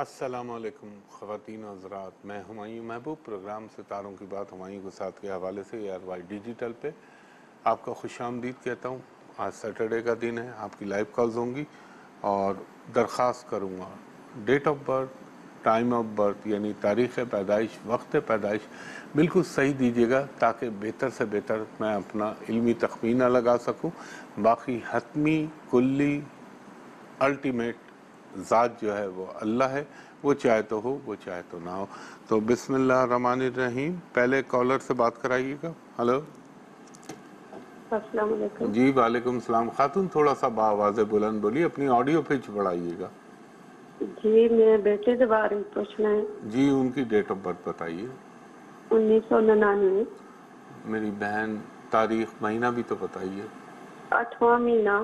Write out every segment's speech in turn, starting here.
السلام علیکم خواتین و حضرات، میں ہمایوں محبوب پروگرام ستاروں کی بات ہمایوں گسات کے حوالے سے ARY ڈیجیٹل پہ آپ کا خوش آمدید کہتا ہوں۔ آج سیٹرڈے کا دن ہے، آپ کی لائیو کالز ہوں گی اور درخواست کروں گا date of birth, time of birth یعنی تاریخ پیدائش، وقت پیدائش بالکل صحیح دیجیے گا تاکہ بہتر سے بہتر میں اپنا علمی تخمینہ لگا سکوں۔ باقی حتمی کلی الٹیمیٹ ذات جو ہے وہ اللہ ہے، وہ چاہے تو ہو، وہ چاہے تو نہ ہو۔ تو بسم اللہ الرحمن الرحیم، پہلے کالر سے بات کرائیے گا۔ ہلو السلام علیکم۔ جی وعلیکم السلام۔ خاتون تھوڑا سا بآواز بلند بولیے، اپنی آڈیو پچ بڑھائیے گا۔ جی میں بیٹے کے بارے میں پوچھنا ہے۔ جی ان کی ڈیٹ آف برتھ بتائیے۔ 1999۔ میری بہن تاریخ مہینہ بھی تو بتائیے۔ 8واں مہینہ۔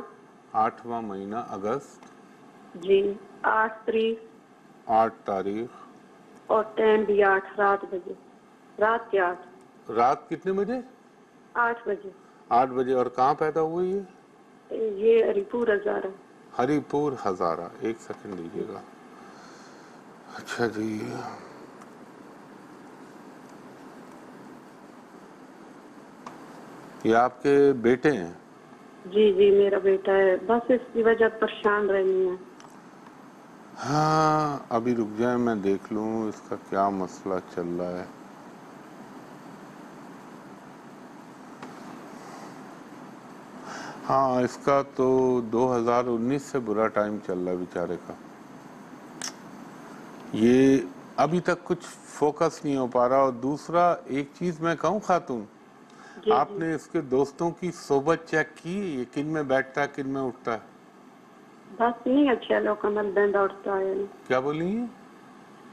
8واں مہینہ اگست۔ جی 8 تاریخ 8 تاریخ اور ٹائم بھی 8 رات بجے، رات کے 8۔ رات کتنے بجے؟ 8 بجے۔ 8 بجے۔ اور کہاں پیدا ہوئی یہ؟ یہ ہری پور ہزارہ۔ ہری پور ہزارہ۔ ایک سیکنڈ دیجیے گا۔ اچھا جی، یہ آپ کے بیٹے ہیں؟ جی جی میرا بیٹا ہے، بس اس کی وجہ پریشان رہنی ہے۔ ہاں ابھی رک جائیں، میں دیکھ لوں اس کا کیا مسئلہ چل رہا ہے۔ ہاں اس کا تو 2019 سے برا ٹائم چل رہا ہے بیچارے کا۔ یہ ابھی تک کچھ فوکس نہیں ہو پا رہا۔ اور دوسرا ایک چیز میں کہوں خاتون، جی آپ جی نے اس کے دوستوں کی صحبت چیک کی؟ یہ کن میں بیٹھتا ہے، کن میں اٹھتا ہے؟ بس نہیں اچھے لوگوں نال بینڈ اٹھتا ہے، کیا بولی ہیں؟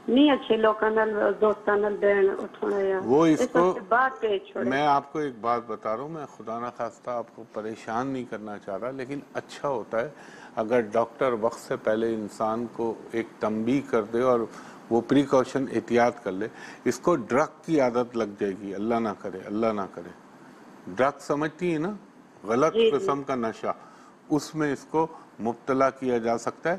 نہیں اچھے لوگوں نال دوستاں نال بینڈ اٹھنا ہے۔ وہ اس کو بات پہ چھوڑے۔ میں آپ کو ایک بات بتا رہا ہوں، میں خدا نہ خواستہ آپ کو پریشان نہیں کرنا چاہ رہا، لیکن اچھا ہوتا ہے اگر ڈاکٹر وقت سے پہلے انسان کو ایک تنبیہ کر دے اور وہ پریکاشن احتیاط کر لے۔ اس کو ڈرگ کی عادت لگ جائے گی، اللہ نہ کرے، اللہ نہ کرے۔ ڈرگ سمجھتی ہیں نا، غلط جی جی قسم کا نشہ، اس میں اس کو مبتلا کیا جا سکتا ہے۔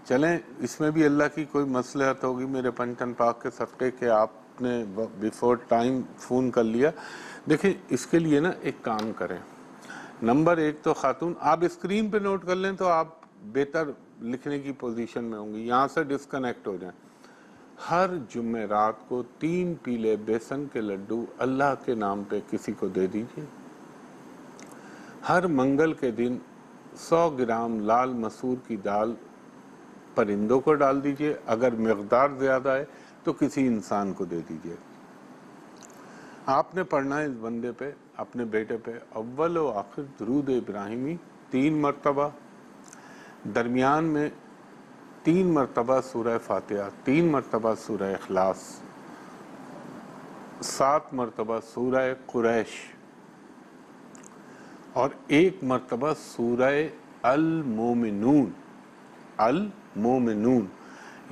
چلیں اس میں بھی اللہ کی کوئی مصلحت ہوگی میرے پنجتن پاک کے صدقے کہ آپ نے بیفور ٹائم فون کر لیا۔ دیکھیں اس کے لیے نا ایک کام کریں، نمبر 1 تو خاتون آپ اسکرین پہ نوٹ کر لیں تو آپ بہتر لکھنے کی پوزیشن میں ہوں گی، یہاں سے ڈسکنیکٹ ہو جائیں۔ ہر جمعرات کو 3 پیلے بیسن کے لڈو اللہ کے نام پہ کسی کو دے دیجئے۔ ہر منگل کے دن 100 گرام لال مسور کی دال پرندوں کو ڈال دیجئے، اگر مقدار زیادہ ہے تو کسی انسان کو دے دیجئے۔ آپ نے پڑھنا ہے اس بندے پہ، اپنے بیٹے پہ اول و آخر درود ابراہیمی 3 مرتبہ، درمیان میں 3 مرتبہ سورہ فاتحہ، 3 مرتبہ سورہ اخلاص، 7 مرتبہ سورہ قریش اور 1 مرتبہ سورہ المومنون۔ المومنون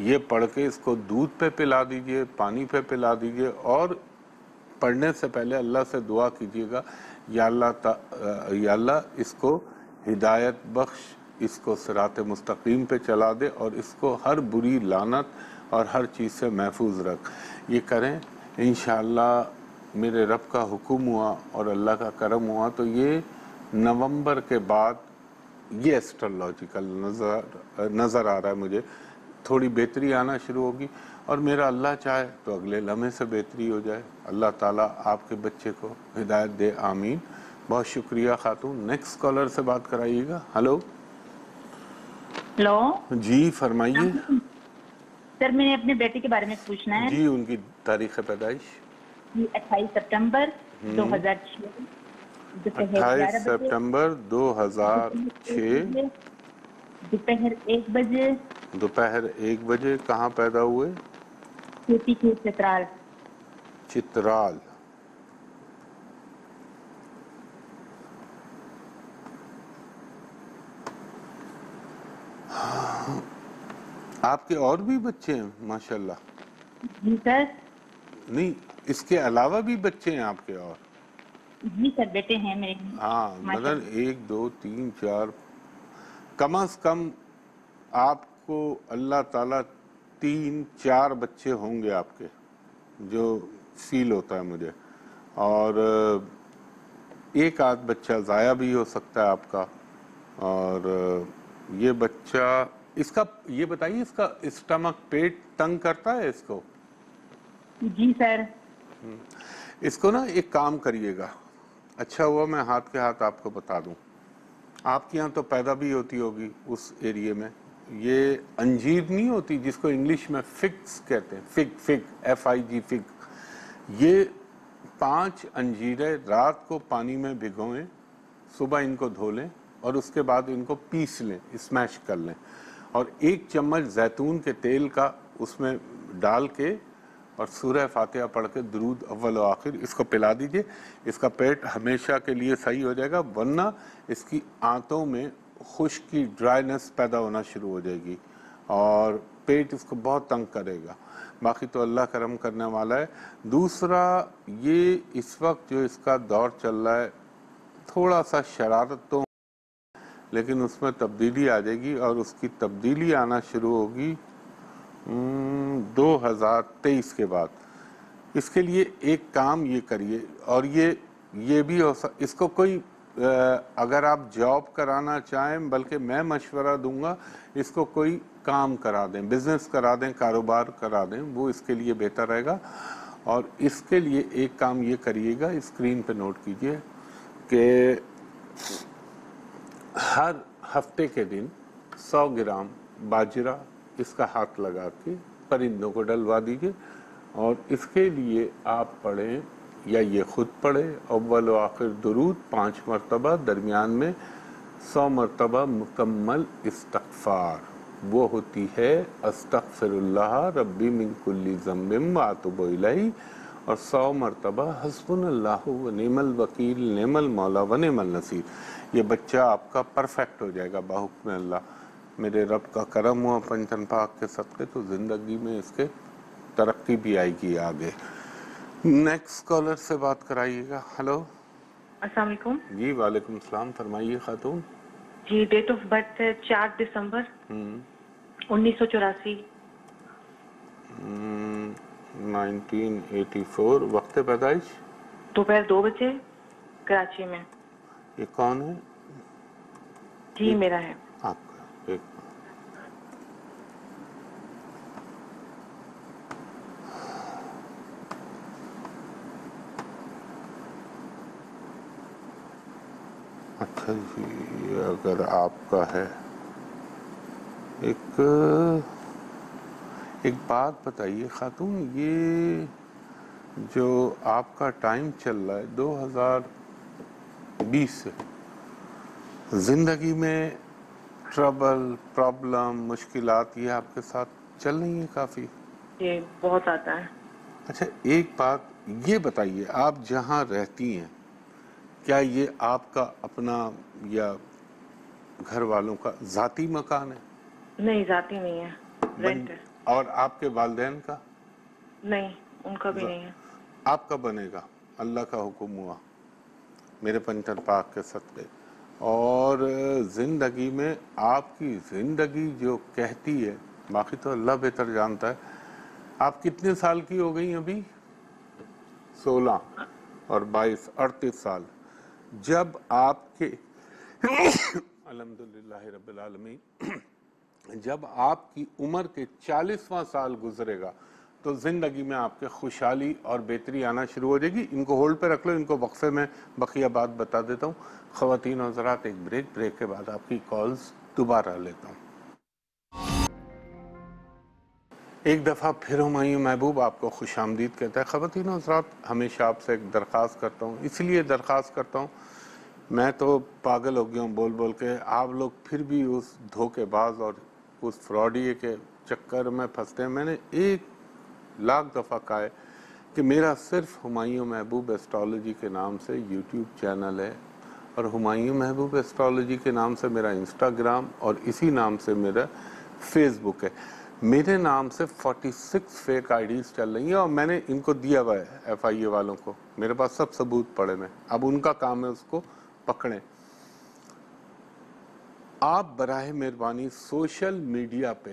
یہ پڑھ کے اس کو دودھ پہ پلا دیجئے، پانی پہ پلا دیجئے، اور پڑھنے سے پہلے اللہ سے دعا کیجئے گا یا اللہ اس کو ہدایت بخش، اس کو صراط مستقیم پہ چلا دے اور اس کو ہر بری لعنت اور ہر چیز سے محفوظ رکھ۔ یہ کریں انشاءاللہ، میرے رب کا حکم ہوا اور اللہ کا کرم ہوا تو یہ نومبر کے بعد یہ ایسٹرولوجیکل نظر آ رہا ہے مجھے تھوڑی بہتری آنا شروع ہوگی، اور میرا اللہ چاہے تو اگلے لمحے سے بہتری ہو جائے۔ اللہ تعالیٰ آپ کے بچے کو ہدایت دے، آمین۔ بہت شکریہ خاتون۔ نیکسٹ کالر سے بات کرائیے گا۔ ہلو ہلو جی فرمائیے۔ سر، میں نے اپنے بیٹے کے بارے میں پوچھنا ہے۔ جی ان کی تاریخ پیدائش 28 سپتمبر 2006، دوپہر 28 11 بجے، سپتمبر 2006، دوپہر 1 بجے، دوپہر 1 بجے۔ کہاں پیدا ہوئے؟ کھیتی کے چترال۔ چترال۔ آپ کے اور بھی بچے ہیں ماشاءاللہ؟ جی سر۔ نہیں اس کے علاوہ بھی بچے ہیں آپ کے اور؟ جی سر، بیٹے ہیں میرے۔ ہاں مگر 1 2 3 4 کم از کم آپ کو اللہ تعالیٰ 3-4 بچے ہوں گے آپ کے، جو فیل ہوتا ہے مجھے، اور ایک آدھ بچہ ضائع بھی ہو سکتا ہے آپ کا. اور یہ بچہ، اس کا یہ بتائیے، اس کا اسٹمک، پیٹ تنگ کرتا ہے اس کو؟ جی سر. اس کو نا ایک کام کریے گا، اچھا ہوا میں ہاتھ کے ہاتھ آپ کو بتا دوں، آپ کے یہاں تو پیدا بھی ہوتی ہوگی اس ایریے میں. یہ انجیر نہیں ہوتی جس کو انگلش میں فگس کہتے ہیں، فگ FIG فگ. یہ 5 انجیریں رات کو پانی میں بھگوئیں، صبح ان کو دھو لیں اور اس کے بعد ان کو پیس لیں، اسمیش کر لیں، اور 1 چمچ زیتون کے تیل کا اس میں ڈال کے اور سورہ فاتحہ پڑھ کے درود اول و آخر اس کو پلا دیجئے. اس کا پیٹ ہمیشہ کے لیے صحیح ہو جائے گا، ورنہ اس کی آنتوں میں خشکی، ڈرائنس پیدا ہونا شروع ہو جائے گی اور پیٹ اس کو بہت تنگ کرے گا. باقی تو اللہ کرم کرنے والا ہے. دوسرا، یہ اس وقت جو اس کا دور چل رہا ہے، تھوڑا سا شرارت تو، لیکن اس میں تبدیلی آ جائے گی، اور اس کی تبدیلی آنا شروع ہوگی 2023 کے بعد. اس کے لیے ایک کام یہ کریے، اور یہ بھی اس کو کوئی، اگر آپ جاب کرانا چاہیں، بلکہ میں مشورہ دوں گا اس کو کوئی کام کرا دیں، بزنس کرا دیں، کاروبار کرا دیں، وہ اس کے لیے بہتر رہے گا. اور اس کے لیے ایک کام یہ کریے گا، اسکرین پہ نوٹ کیجئے کہ ہر ہفتے کے دن 100 گرام باجرہ اس کا ہاتھ لگا کے پرندوں کو ڈلوا دیجئے. اور اس کے لیے آپ پڑھیں، یا یہ خود پڑھے، اول و آخر درود 5 مرتبہ، درمیان میں 100 مرتبہ مکمل استغفار. وہ ہوتی ہے استغفر اللہ ربی من کل ذنب واتوب الیہ، اور 100 مرتبہ حسبنا اللہ و نعم الوکیل نعم المولا و نعم النصیر. یہ بچہ آپ کا پرفیکٹ ہو جائے گا بحکم اللہ. میرے رب کا کرم ہوا پنچن پاک کے صدقے، تو زندگی میں اس کے ترقی بھی آئے گی آگے. نیکسٹ کالر سے بات کرائیے گا. ہلو. السلام علیکم. جی وعلیکم السلام، فرمائیے خاتون. جی ڈیٹ آف برتھ ہے 4 دسمبر 1984. 1984. وقت پیدائش؟ دوپہر 2 بجے، کراچی میں. یہ کون ہے؟ جی میرا ہے. آپ کا ایک اچھا جی، اگر آپ کا ہے، ایک بات بتائیے خاتون، یہ جو آپ کا ٹائم چل رہا ہے 2020 سے، زندگی میں ٹربل، پرابلم، مشکلات یہ آپ کے ساتھ چل رہی ہیں کافی؟ یہ بہت آتا ہے. اچھا ایک بات یہ بتائیے، آپ جہاں رہتی ہیں کیا یہ آپ کا اپنا یا گھر والوں کا ذاتی مکان ہے؟ نہیں ذاتی نہیں ہے، رینٹ ہے. اور آپ کے والدین کا؟ نہیں ان کا بھی نہیں ہے. آپ کا بنے گا، اللہ کا حکم ہوا میرے پنچن پاک کے صدقے. اور زندگی میں آپ کی زندگی جو کہتی ہے، باقی تو اللہ بہتر جانتا ہے. آپ کتنے سال کی ہو گئی ابھی؟ 16 اور 22، 38 سال. جب آپ کے الحمدللہ رب العالمین، جب آپ کی عمر کے 40واں سال گزرے گا تو زندگی میں آپ کے خوشحالی اور بہتری آنا شروع ہو جائے گی. ان کو ہولڈ پہ رکھ لو، ان کو وقفے میں بقیہ بات بتا دیتا ہوں. خواتین و حضرات، ایک بریک کے بعد آپ کی کالز دوبارہ لیتا ہوں. ایک دفعہ پھر ہمایوں محبوب آپ کو خوش آمدید کہتا ہے. خواتین و حضرات، ہمیشہ آپ سے ایک درخواست کرتا ہوں، اس لیے درخواست کرتا ہوں، میں تو پاگل ہو گیا ہوں بول بول کے، آپ لوگ پھر بھی اس دھوکے باز اور اس فراڈیے کے چکر میں پھنستے ہیں. میں نے 1,00,000 دفعہ کہا ہے کہ میرا صرف ہمایوں محبوب ایسٹرالوجی کے نام سے یوٹیوب چینل ہے، اور ہمایوں محبوب ایسٹرالوجی کے نام سے میرا انسٹاگرام، اور اسی نام سے میرا فیس بک ہے. میرے نام سے 46 فیک آئی ڈیز چل رہی ہیں، اور میں نے ان کو دیا ہوا ہے FIA والوں کو، میرے پاس سب ثبوت پڑے میں. اب ان کا کام ہے اس کو پکڑیں. آپ براہ مہربانی سوشل میڈیا پہ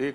1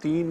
3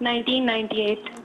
1998।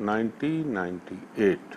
1998।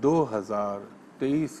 2023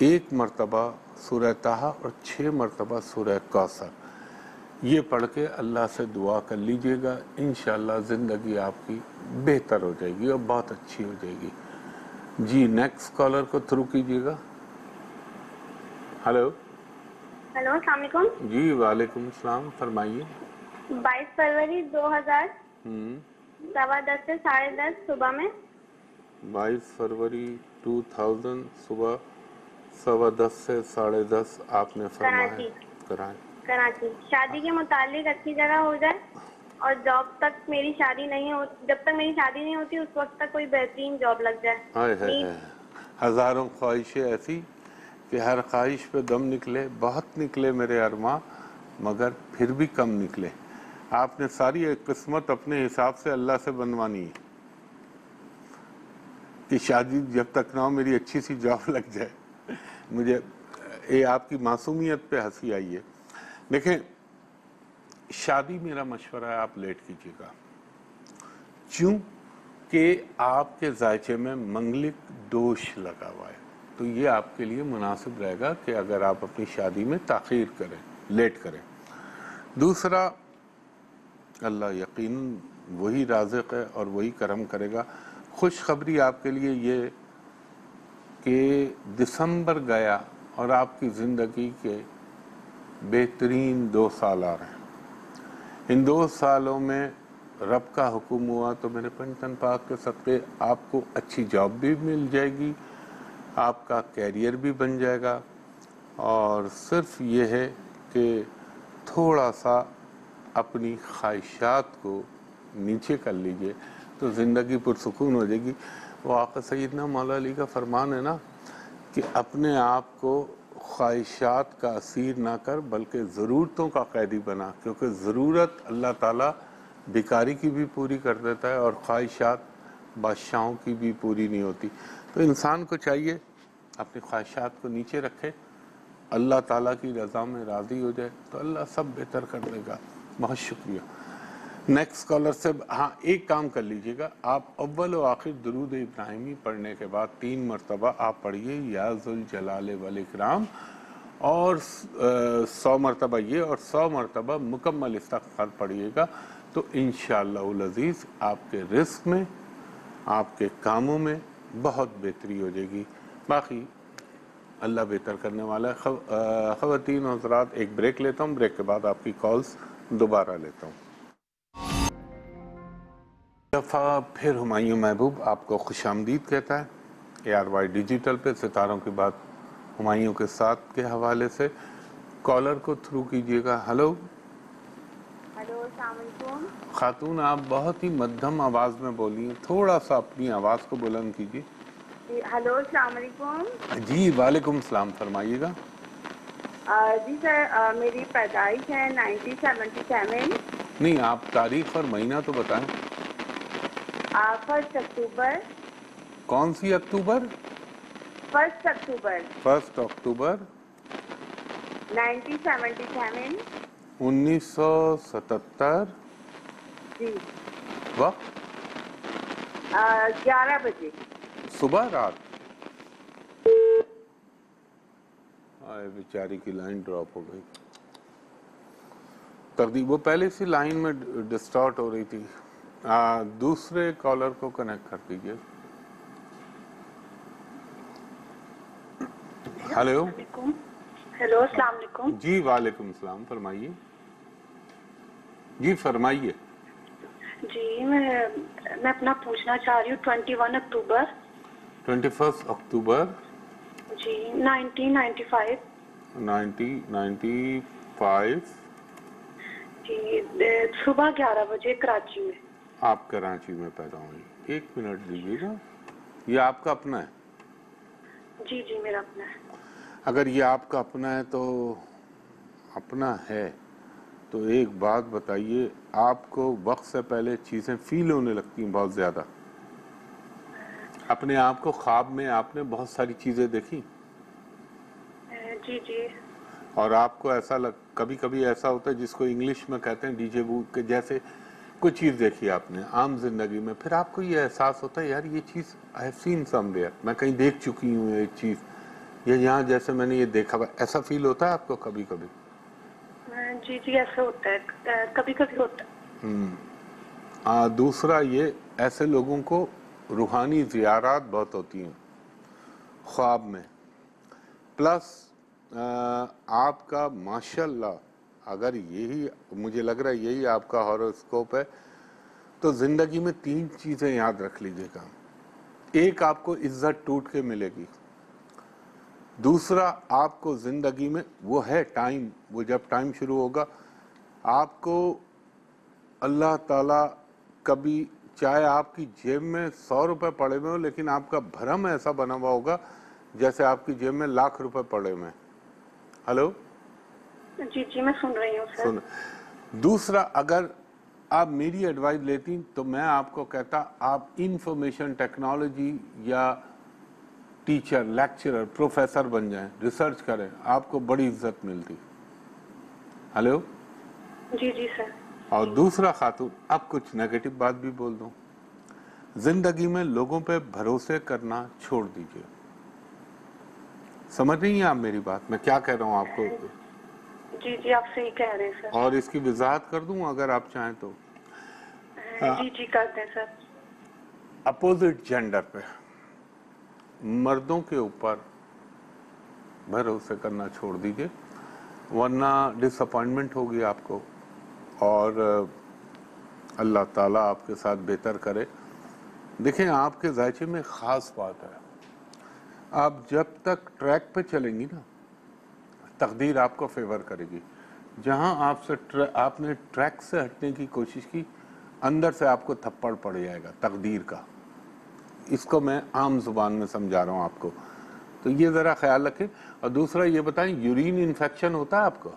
1 مرتبہ سورہ طٰہٰ اور 6 مرتبہ سورہ کوثر یہ پڑھ کے اللہ سے دعا کر لیجئے گا، انشاءاللہ زندگی آپ کی بہتر ہو جائے گی اور بہت اچھی ہو جائے گی۔ جی نیکسٹ کالر کو تھرو کیجئے گا۔ ہلو ہیلو، السلام علیکم۔ جی وعلیکم السلام، فرمائیے۔ 22 فروری 2000 10:15 سے 10:30 صبح میں۔ 22 فروری 2000 صبح 10:15 سے 10:30 آپ نے فرمایا کراچی۔ شادی کے متعلق اچھی جگہ ہو جائے اور جاب تک میری شادی نہیں ہو، جب تک میری شادی نہیں ہوتی اس وقت تک کوئی بہترین جاب لگ جائے۔ ہزاروں خواہشیں ایسی کہ ہر خواہش پہ دم نکلے، بہت نکلے میرے ارماں مگر پھر بھی کم نکلے۔ آپ نے ساری ایک قسمت اپنے حساب سے اللہ سے بنوانی ہے کہ شادی جب تک نہ ہو میری اچھی سی جاب لگ جائے۔ مجھے یہ آپ کی معصومیت پہ ہنسی آئی ہے۔ دیکھیں شادی میرا مشورہ ہے آپ لیٹ کیجیے گا، کیوں کہ آپ کے ذائچے میں منگلک دوش لگا ہوا ہے، تو یہ آپ کے لیے مناسب رہے گا کہ اگر آپ اپنی شادی میں تاخیر کریں، لیٹ کریں۔ دوسرا، اللہ یقیناً وہی رازق ہے اور وہی کرم کرے گا۔ خوشخبری آپ کے لیے یہ کہ دسمبر گیا اور آپ کی زندگی کے بہترین 2 سال آ رہے ہیں۔ ان 2 سالوں میں رب کا حکم ہوا تو میرے پنجتن پاک کے صدقے آپ کو اچھی جاب بھی مل جائے گی، آپ کا کیریئر بھی بن جائے گا، اور صرف یہ ہے کہ تھوڑا سا اپنی خواہشات کو نیچے کر لیجئے تو زندگی پرسکون ہو جائے گی۔ وہ آقا سیدنا مولا علی کا فرمان ہے نا کہ اپنے آپ کو خواہشات کا اسیر نہ کر بلکہ ضرورتوں کا قیدی بنا، کیونکہ ضرورت اللہ تعالیٰ بیکاری کی بھی پوری کر دیتا ہے اور خواہشات بادشاہوں کی بھی پوری نہیں ہوتی۔ تو انسان کو چاہیے اپنی خواہشات کو نیچے رکھے، اللہ تعالیٰ کی رضا میں راضی ہو جائے تو اللہ سب بہتر کر دے گا۔ بہت شکریہ۔ نیکسٹ کالر سے ہاں ایک کام کر لیجئے گا، آپ اول و آخر درود ابراہیمی پڑھنے کے بعد 3 مرتبہ آپ پڑھیے یا ذوالجلال والاکرام، اور 100 مرتبہ یہ اور 100 مرتبہ مکمل استغفار پڑھیے گا، تو انشاءاللہ العزیز آپ کے رزق میں، آپ کے کاموں میں بہت بہتری ہو جائے گی۔ باقی اللہ بہتر کرنے والا ہے۔ خواتین و حضرات ایک بریک لیتا ہوں، بریک کے بعد آپ کی کالز دوبارہ لیتا ہوں۔ دفعہ پھر ہمایوں محبوب آپ کو خوش آمدید کہتا ہے ARY ڈیجیٹل پہ ستاروں کی بات ہمایوں کے ساتھ کے حوالے سے۔ کالر کو تھرو کیجئے گا۔ ہلو ہیلو، السلام علیکم۔ خاتون آپ بہت ہی مدھم آواز میں بولیے، تھوڑا سا اپنی آواز کو بلند کیجئے۔ ہیلو، السلام علیکم۔ جی وعلیکم السلام، فرمائیے گا۔ جی سر، میری پیدائش ہے 1977۔ نہیں آپ تاریخ اور مہینہ تو بتائیں۔ 1 اکتوبر۔ کون سی اکتوبر؟ 1 اکتوبر 1 اکتوبر 1977۔ 1977۔ جی۔ وقت 11 بجے صبح رات؟ آئے بیچاری کی لائن ڈراپ ہو گئی، تقدیر وہ پہلے سے لائن میں ڈسٹارٹ ہو رہی تھی۔ دوسرے کالر کو کنیکٹ کر دیجئے۔ ہلو ہیلو، السلام علیکم۔ جی وعلیکم السلام، فرمائیے۔ جی فرمائیے۔ جی میں اپنا پوچھنا چاہ رہی ہوں 21 اکتوبر 21 اکتوبر جی 1995 1995 جی صبح 11 بجے کراچی میں۔ آپ کراچی میں پیدا ہوئی؟ 1 منٹ دیجیے گا، یہ آپ کا اپنا ہے؟ جی جی میرا اپنا ہے۔ اگر یہ آپ کا اپنا ہے تو اپنا ہے تو ایک بات بتائیے، آپ کو وقت سے پہلے چیزیں فیل ہونے لگتی ہیں بہت زیادہ؟ اپنے آپ کو خواب میں آپ نے بہت ساری چیزیں دیکھی؟ جی جی۔ اور آپ کو ایسا کبھی کبھی ایسا ہوتا ہے جس کو انگلش میں کہتے ہیں ڈیجے وو، کہ جیسے کوئی چیز دیکھی آپ نے عام زندگی میں، پھر آپ کو یہ احساس ہوتا ہے یار یہ چیز I have seen some where, میں کہیں دیکھ چکی ہوں یہ چیز، یا یہاں جیسے میں نے یہ دیکھا ہوا ایسا فیل ہوتا ہے آپ کو کبھی کبھی؟ جی جی ایسا ہوتا ہے، کبھی کبھی ہوتا ہے۔ دوسرا یہ ایسے لوگوں کو روحانی زیارات بہت ہوتی ہیں خواب میں، پلس آپ کا ماشاءاللہ اگر یہی مجھے لگ رہا ہے یہی آپ کا ہاروسکوپ ہے تو زندگی میں 3 چیزیں یاد رکھ لیجئے گا۔ ایک آپ کو عزت ٹوٹ کے ملے گی، دوسرا آپ کو زندگی میں وہ ہے ٹائم، وہ جب ٹائم شروع ہوگا آپ کو اللہ تعالیٰ کبھی چاہے آپ کی جیب میں 100 روپے پڑے ہوئے ہو لیکن آپ کا بھرم ایسا بنا ہوا ہوگا جیسے آپ کی جیب میں لاکھ روپے پڑے ہوئے ہیں۔ ہلو؟ جی جی میں سن رہی ہوں سر۔ دوسرا اگر آپ میری ایڈوائز لیتی تو میں آپ کو کہتا آپ انفارمیشن ٹیکنالوجی یا ٹیچر، لیکچرر، پروفیسر بن جائیں، ریسرچ کریں، آپ کو بڑی عزت ملتی۔ ہلو؟ جی جی سر۔ اور دوسرا خاتون، اب کچھ نیگیٹو بات بھی بول دوں، زندگی میں لوگوں پہ بھروسے کرنا چھوڑ دیجئے۔ سمجھ رہی ہیں آپ میری بات، میں کیا کہہ رہا ہوں آپ کو؟ جی جی آپ صحیح کہہ رہے ہیں سر۔ اور اس کی وضاحت کر دوں اگر آپ چاہیں تو؟ جی جی کر دیں سر۔ اپوزٹ جینڈر پہ، مردوں کے اوپر بھروسے کرنا چھوڑ دیجئے ورنہ ڈس اپوائنٹمنٹ ہوگی آپ کو، اور اللہ تعالیٰ آپ کے ساتھ بہتر کرے۔ دیکھیں آپ کے ذائچے میں خاص بات ہے، آپ جب تک ٹریک پہ چلیں گی نا تقدیر آپ کو فیور کرے گی، جہاں آپ نے ٹریک سے ہٹنے کی کوشش کی اندر سے آپ کو تھپڑ پڑ جائے گا تقدیر کا۔ اس کو میں عام زبان میں سمجھا رہا ہوں آپ کو، تو یہ ذرا خیال رکھیں۔ اور دوسرا یہ بتائیں یورین انفیکشن ہوتا ہے آپ کو؟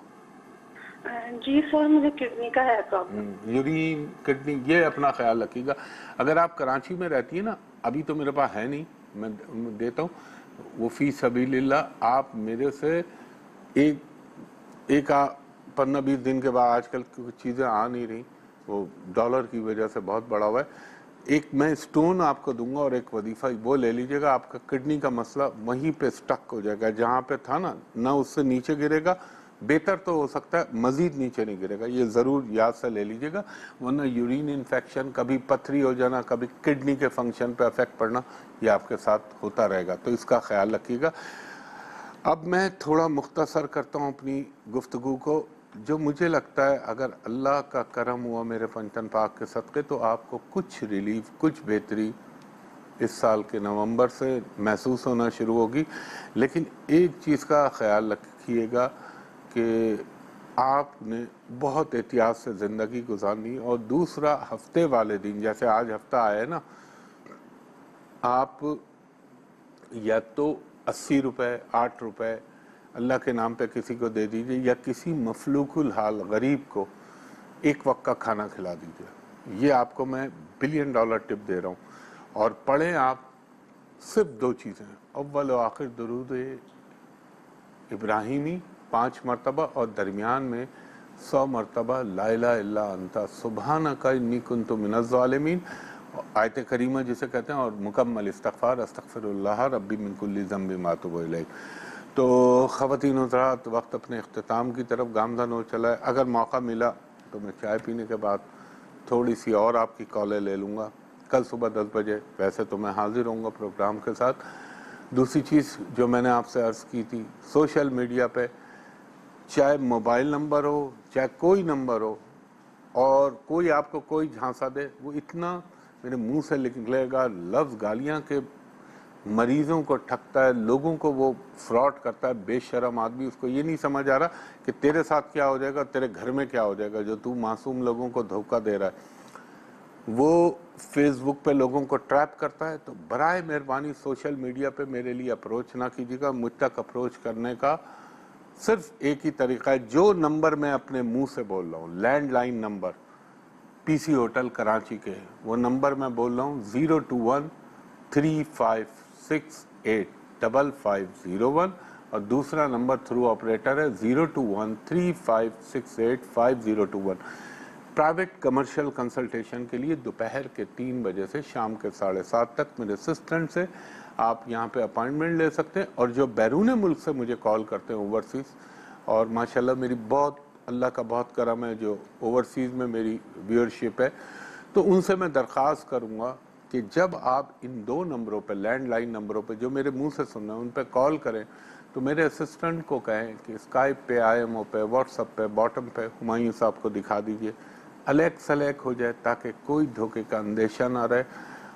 جی سر مجھے کڈنی کا ہے پرابلم۔ یورین، کڈنی، یہ اپنا خیال رکھیے گا۔ اگر آپ کراچی میں رہتی ہیں نا، ابھی تو میرے پاس ہے نہیں، میں دیتا ہوں، وہ فی سبیل اللہ آپ میرے سے ایک 15-20 دن کے بعد، آج کل کچھ چیزیں آ نہیں رہی، وہ ڈالر کی وجہ سے بہت بڑا ہوا ہے، ایک میں سٹون آپ کو دوں گا اور ایک وظیفہ وہ لے لیجئے گا، آپ کا کڈنی کا مسئلہ وہیں پہ سٹک ہو جائے گا، جہاں پہ تھا نا، نہ اس سے نیچے گرے گا، بہتر تو ہو سکتا ہے مزید نیچے نہیں گرے گا، یہ ضرور یاد سے لے لیجئے گا، ورنہ یورین انفیکشن، کبھی پتھری ہو جانا، کبھی کڈنی کے فنکشن پہ افیکٹ پڑنا، یہ آپ کے ساتھ ہوتا رہے گا، تو اس کا خیال رکھیے گا۔ اب میں تھوڑا مختصر کرتا ہوں اپنی گفتگو کو، جو مجھے لگتا ہے اگر اللہ کا کرم ہوا میرے پنچن پاک کے صدقے تو آپ کو کچھ ریلیف، کچھ بہتری اس سال کے نومبر سے محسوس ہونا شروع ہوگی، لیکن ایک چیز کا خیال رکھیے گا کہ آپ نے بہت احتیاط سے زندگی گزارنی، اور دوسرا ہفتے والے دن جیسے آج ہفتہ آیا نا، آپ یا تو 80 روپے 8 روپے اللہ کے نام پہ کسی کو دے دیجئے، یا کسی مفلوک الحال غریب کو ایک وقت کا کھانا کھلا دیجئے، یہ آپ کو میں $1 بلین ٹپ دے رہا ہوں، اور پڑھیں آپ صرف 2 چیزیں، اول و آخر درود ابراہیمی 5 مرتبہ، اور درمیان میں 100 مرتبہ لا الہ الا انت سبحانک انی کنت من الظالمین، آیت کریمہ جسے کہتے ہیں، اور مکمل استغفار، استغفر اللہ ربی من کل ذنب ما اتوب الیہ۔ تو خواتین حضرات، وقت اپنے اختتام کی طرف گامزن ہو چلا ہے، اگر موقع ملا تو میں چائے پینے کے بعد تھوڑی سی اور آپ کی کالیں لے لوں گا، کل صبح 10 بجے ویسے تو میں حاضر ہوں گا پروگرام کے ساتھ۔ دوسری چیز جو میں نے آپ سے عرض کی تھی، سوشل میڈیا پہ چاہے موبائل نمبر ہو چاہے کوئی نمبر ہو، اور کوئی آپ کو کوئی جھانسا دے، وہ اتنا میرے منہ سے نکلے گا لفظ گالیاں کے مریضوں کو ٹھگتا ہے، لوگوں کو وہ فراڈ کرتا ہے، بے شرم آدمی، اس کو یہ نہیں سمجھ آ رہا کہ تیرے ساتھ کیا ہو جائے گا، تیرے گھر میں کیا ہو جائے گا، جو تو معصوم لوگوں کو دھوکہ دے رہا ہے، وہ فیس بک پہ لوگوں کو ٹریپ کرتا ہے۔ تو برائے مہربانی سوشل میڈیا پہ میرے لیے اپروچ نہ کیجیے گا، مجھ تک اپروچ کرنے کا صرف ایک ہی طریقہ ہے، جو نمبر میں اپنے منہ سے بول رہا ہوں، لینڈ لائن نمبر پی سی ہوٹل کراچی کے، وہ نمبر میں بول رہا ہوں 021-3568-5501، اور دوسرا نمبر تھرو آپریٹر ہے 021-3568-5021۔ پرائیویٹ کمرشل کنسلٹیشن کے لیے دوپہر کے 3 بجے سے شام کے 7:30 تک میرے اسسٹنٹ سے آپ یہاں پہ اپائنٹمنٹ لے سکتے ہیں. اور جو بیرون ملک سے مجھے کال کرتے ہیں اوورسیز، اور ماشاءاللہ میری بہت اللہ کا بہت کرم ہے جو اوورسیز میں میری ویورشپ ہے، تو ان سے میں درخواست کروں گا کہ جب آپ ان 2 نمبروں پہ، لینڈ لائن نمبروں پہ جو میرے منہ سے سن رہے ہیں ان پہ کال کریں، تو میرے اسسٹنٹ کو کہیں کہ اسکائپ پہ، آئی ایم او پہ، واٹس ایپ پہ، باٹم پہ ہمایوں صاحب کو دکھا دیجئے، الیک سلیک ہو جائے تاکہ کوئی دھوکے کا اندیشہ نہ رہے.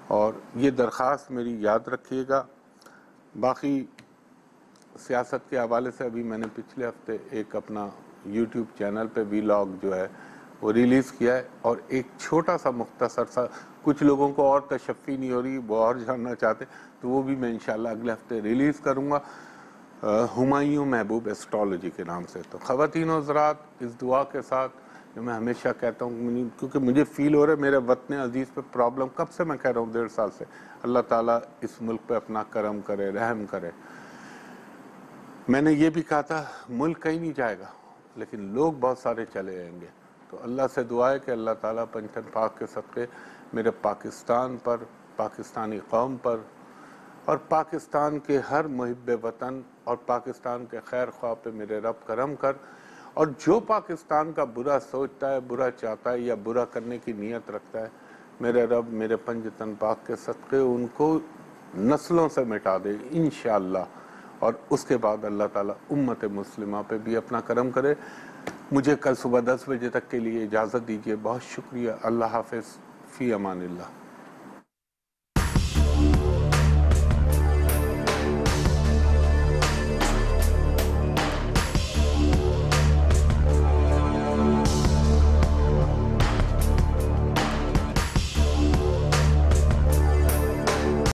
اور یہ درخواست میری یاد رکھیے گا. باقی سیاست کے حوالے سے ابھی میں نے پچھلے ہفتے ایک اپنا یوٹیوب چینل پہ ویلاگ جو ہے وہ ریلیز کیا ہے، اور ایک چھوٹا سا مختصر سا، کچھ لوگوں کو اور تشفی نہیں ہو رہی، وہ اور جاننا چاہتے، تو وہ بھی میں انشاءاللہ اگلے ہفتے ریلیز کروں گا، ہمایوں محبوب ایسٹرالوجی کے نام سے. تو خواتین و حضرات، اس دعا کے ساتھ جو میں ہمیشہ کہتا ہوں، کیونکہ مجھے فیل ہو رہا ہے میرے وطن عزیز پہ پرابلم، کب سے میں کہہ رہا ہوں 1.5 سال سے، اللہ تعالیٰ اس ملک پہ اپنا کرم کرے، رحم کرے. میں نے یہ بھی کہا تھا ملک کہیں نہیں جائے گا لیکن لوگ بہت سارے چلے جائیں گے. تو اللہ سے دعا ہے کہ اللہ تعالیٰ پنجتن پاک کے صدقے میرے پاکستان پر، پاکستانی قوم پر، اور پاکستان کے ہر محب وطن اور پاکستان کے خیر خواہ پہ میرے رب کرم کر. اور جو پاکستان کا برا سوچتا ہے، برا چاہتا ہے یا برا کرنے کی نیت رکھتا ہے، میرے رب میرے پنجتن پاک کے صدقے ان کو نسلوں سے مٹا دے انشاءاللہ. اور اس کے بعد اللہ تعالیٰ امت مسلمہ پہ بھی اپنا کرم کرے. مجھے کل صبح 10 بجے تک کے لیے اجازت دیجیے. بہت شکریہ. اللہ حافظ. فی امان اللہ.